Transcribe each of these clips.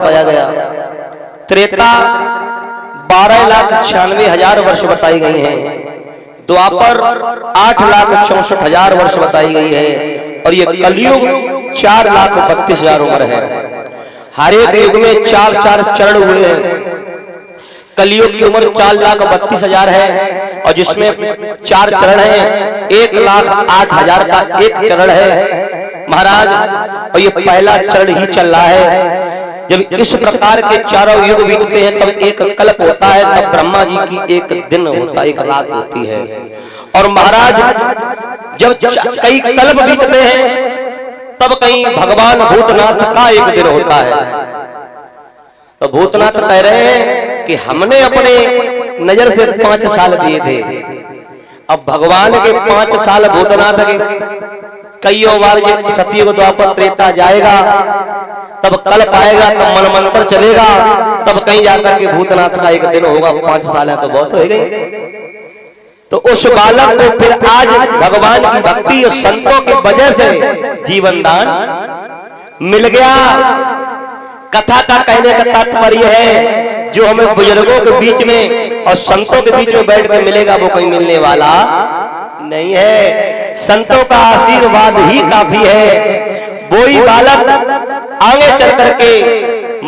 बताया गया। त्रेता 12,96,000 वर्ष बताई गई हैं। द्वापर 8,64,000 वर्ष बताई गई है। और ये कलयुग 4,32,000 उम्र है। हर एक युग में 4-4 चरण हुए हैं। कलयुग की उम्र 4,32,000 है और जिसमें 4 चरण हैं। 1,08,000 का एक चरण है महाराज, और ये पहला चरण ही चल रहा है। जब इस प्रकार के चारों युग बीतते हैं तब एक कल्प होता है, तब ब्रह्मा जी की एक दिन होता है, एक रात होती है। और महाराज जब कई कल्प बीतते हैं तब कहीं भगवान भूतनाथ का एक दिन होता है। तो भूतनाथ कह रहे हैं कि हमने अपने नजर से 5 साल दिए थे, अब भगवान के 5 साल भूतनाथ के कई बार सतयुग द्वापर त्रेता जाएगा, तब कल्प आएगा, तब मनमंत्र चलेगा, तब कहीं जाकर के भूतनाथ का एक दिन होगा। 5 साल है तो बहुत हो गई। तो उस बालक को फिर आज भगवान की भक्ति और संतों की वजह से जीवन दान मिल गया। कथा का कहने का तात्पर्य है जो हमें बुजुर्गों के बीच में और संतों के बीच में बैठ कर मिलेगा वो कहीं मिलने वाला नहीं है। संतों का आशीर्वाद ही काफी है। वही बालक आगे चल करके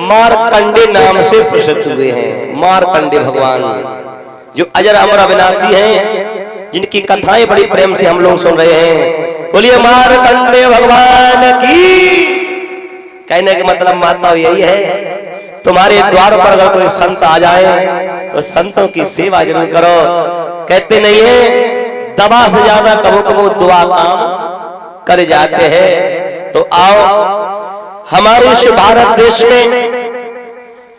मारकंडे नाम से प्रसिद्ध हुए हैं। मारकंडे भगवान जो अजर अमर अविनाशी हैं, जिनकी कथाएं बड़ी प्रेम से हम लोग सुन रहे हैं। बोलिए मारकंडे भगवान की। कहने का मतलब माता यही है, तुम्हारे द्वार पर अगर कोई संत आ जाए तो संतों की सेवा जरूर करो। कहते नहीं है दवा से ज्यादा कबो कबो दुआ काम कर जाते हैं। तो आओ हमारे इस भारत देश में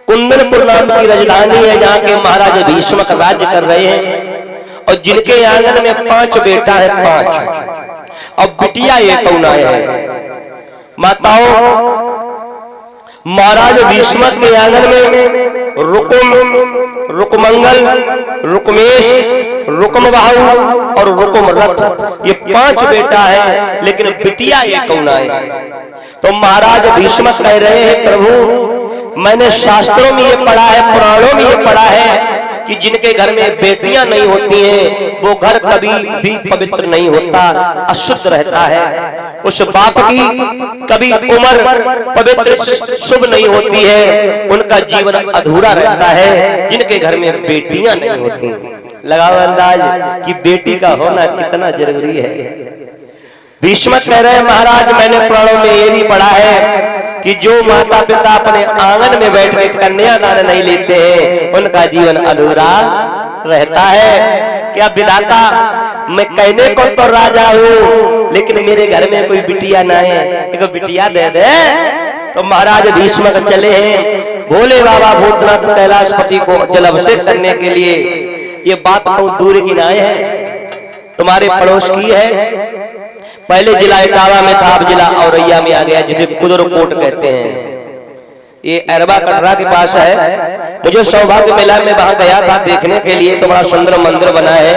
कुंदनपुर नाम की राजधानी है, जहाँ के महाराज भीष्मक राज्य कर रहे हैं और जिनके आंगन में 5 बेटा है, 5 और बिटिया 1 है। माताओं महाराज भीष्मक के आंगन में रुकुम, रुकमंगल, रुकमेश, रुकमबाहु और रुकुम रथ, ये 5 बेटा है, लेकिन बिटिया 1 है। तो महाराज भीष्मक कह रहे हैं प्रभु मैंने शास्त्रों में ये पढ़ा है, पुराणों में ये पढ़ा है कि जिनके घर में बेटियां नहीं होती हैं वो घर कभी भी पवित्र नहीं होता, अशुद्ध रहता है। उस बाप की कभी उम्र पवित्र शुभ नहीं होती है, उनका जीवन अधूरा रहता है जिनके घर में बेटियां नहीं होती। लगाओ अंदाज कि बेटी का होना कितना जरूरी है। भीष्मक कह रहे हैं महाराज मैंने पुराणों में ये भी पढ़ा है कि जो माता पिता अपने आंगन में बैठ के कन्यादान नहीं लेते हैं उनका जीवन अधूरा रहता है। क्या विधाता मैं कहने को तो राजा हूँ लेकिन मेरे घर में कोई बिटिया ना है, एक बिटिया दे दे। तो महाराज भीष्मक चले हैं भोले बाबा भूतनाथ कैलाशपति को जल अभिषेक करने के लिए। ये बात बहुत दूर की ना है, तुम्हारे पड़ोस की है। पहले जिला इटावा में था, अब जिला औरैया में आ गया, जिसे कुदरकोट कहते हैं। ये अरबा कटरा के पास है। मुझे सौभाग्य मिला, मैं वहां गया था देखने के लिए। तो बड़ा सुंदर मंदिर बना है